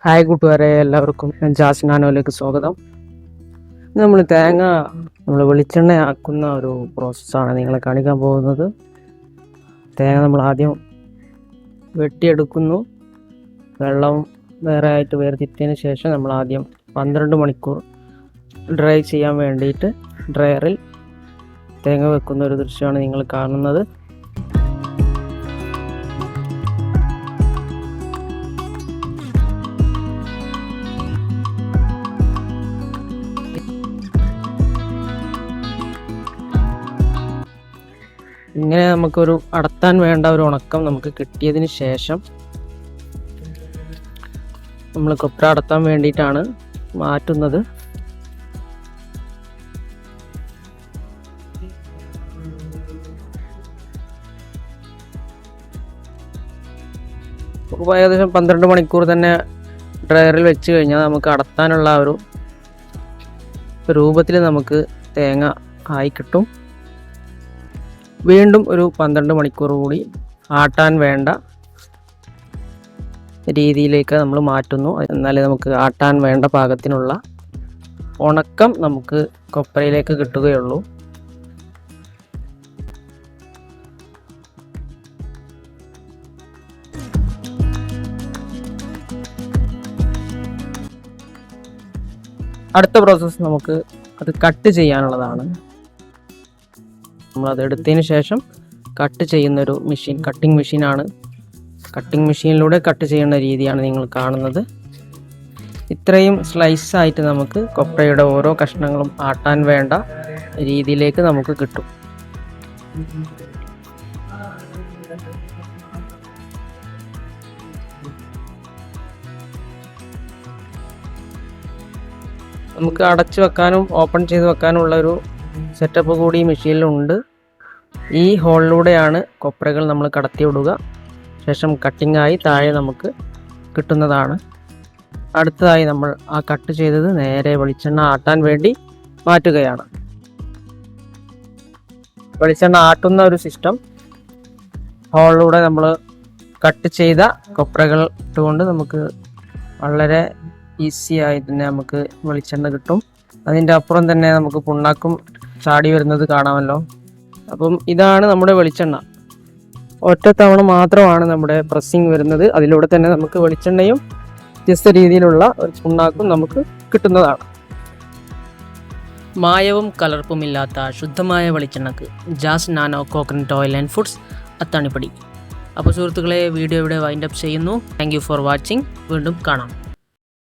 Hi കൂട്ടുകാരെ, എല്ലാവർക്കും jazz നാനോയിലേക്ക് സ്വാഗതം. നമ്മൾ തേങ്ങ വെളിച്ചെണ്ണ ആക്കുന്ന ഒരു പ്രോസസ്സാണ് നിങ്ങളെ കാണിക്കാൻ പോകുന്നത്. തേങ്ങ നമ്മൾ ആദ്യം വെട്ടിയെടുക്കുന്നു. വെള്ളം വേറെ ആയിട്ട് വേർതിരിച്ചതിന് ശേഷം നമ്മൾ ആദ്യം 12 മണിക്കൂർ ഡ്രൈ ചെയ്യാൻ വേണ്ടിയിട്ട് ഡ്രയറിൽ തേങ്ങ വെക്കുന്ന ഒരു ദൃശ്യമാണ് നിങ്ങൾ കാണുന്നത്. ഇങ്ങനെ നമുക്കൊരു അടത്താൻ വേണ്ട ഒരു ഉണക്കം നമുക്ക് കിട്ടിയതിന് ശേഷം നമ്മൾ കൊപ്ര അടത്താൻ വേണ്ടിയിട്ടാണ് മാറ്റുന്നത്. ഏകദേശം 12 മണിക്കൂർ തന്നെ ഡ്രയറിൽ വെച്ച് കഴിഞ്ഞാൽ നമുക്ക് അടത്താനുള്ള ഒരു രൂപത്തിൽ നമുക്ക് തേങ്ങ ആയി കിട്ടും. വീണ്ടും ഒരു 12 മണിക്കൂർ കൂടി ആട്ടാൻ വേണ്ട രീതിയിലേക്ക് നമ്മൾ മാറ്റുന്നു. എന്നാലേ നമുക്ക് ആട്ടാൻ വേണ്ട പാകത്തിനുള്ള ഉണക്കം നമുക്ക് കൊപ്രയിലേക്ക് കിട്ടുകയുള്ളൂ. അടുത്ത പ്രോസസ്സ് നമുക്ക് അത് കട്ട് ചെയ്യാനുള്ളതാണ്. നമ്മളത് എടുത്തതിന് ശേഷം കട്ട് ചെയ്യുന്നൊരു മെഷീൻ, കട്ടിംഗ് മെഷീനാണ്. കട്ടിംഗ് മെഷീനിലൂടെ കട്ട് ചെയ്യുന്ന രീതിയാണ് നിങ്ങൾ കാണുന്നത്. ഇത്രയും സ്ലൈസായിട്ട് നമുക്ക് കൊപ്രയുടെ ഓരോ കഷ്ണങ്ങളും ആട്ടാൻ വേണ്ട രീതിയിലേക്ക് നമുക്ക് കിട്ടും. നമുക്ക് അടച്ചു വെക്കാനും ഓപ്പൺ ചെയ്ത് വെക്കാനുള്ള ഒരു സെറ്റപ്പ് കൂടി ഈ മെഷീനിലുണ്ട്. ഈ ഹോളിലൂടെയാണ് കൊപ്രകൾ നമ്മൾ കടത്തി വിടുക. ശേഷം കട്ടിങ്ങായി താഴെ നമുക്ക് കിട്ടുന്നതാണ്. അടുത്തതായി നമ്മൾ ആ കട്ട് ചെയ്തത് നേരെ വെളിച്ചെണ്ണ ആട്ടാൻ വേണ്ടി മാറ്റുകയാണ്. വെളിച്ചെണ്ണ ആട്ടുന്ന ഒരു സിസ്റ്റം, ഹോളിലൂടെ നമ്മൾ കട്ട് ചെയ്ത കൊപ്രകൾ ഇട്ടുകൊണ്ട് നമുക്ക് വളരെ ഈസി ആയി തന്നെ നമുക്ക് വെളിച്ചെണ്ണ കിട്ടും. അതിൻ്റെ അപ്പുറം തന്നെ നമുക്ക് പുണ്ണാക്കും ചാടി വരുന്നത് കാണാമല്ലോ. അപ്പം ഇതാണ് നമ്മുടെ വെളിച്ചെണ്ണ. ഒറ്റത്തവണ മാത്രമാണ് നമ്മുടെ പ്രസ്സിങ് വരുന്നത്. അതിലൂടെ തന്നെ നമുക്ക് വെളിച്ചെണ്ണയും വ്യത്യസ്ത രീതിയിലുള്ള ഒരു പുണ്ണാക്കും നമുക്ക് കിട്ടുന്നതാണ്. മായവും കലർപ്പുമില്ലാത്ത ശുദ്ധമായ വെളിച്ചെണ്ണക്ക് Jas nano coconut oil and foods, Athanippadi. അപ്പോൾ സുഹൃത്തുക്കളെ, വീഡിയോ ഇവിടെ വൈൻഡപ്പ് ചെയ്യുന്നു. Thank you for watching. വീണ്ടും കാണാം.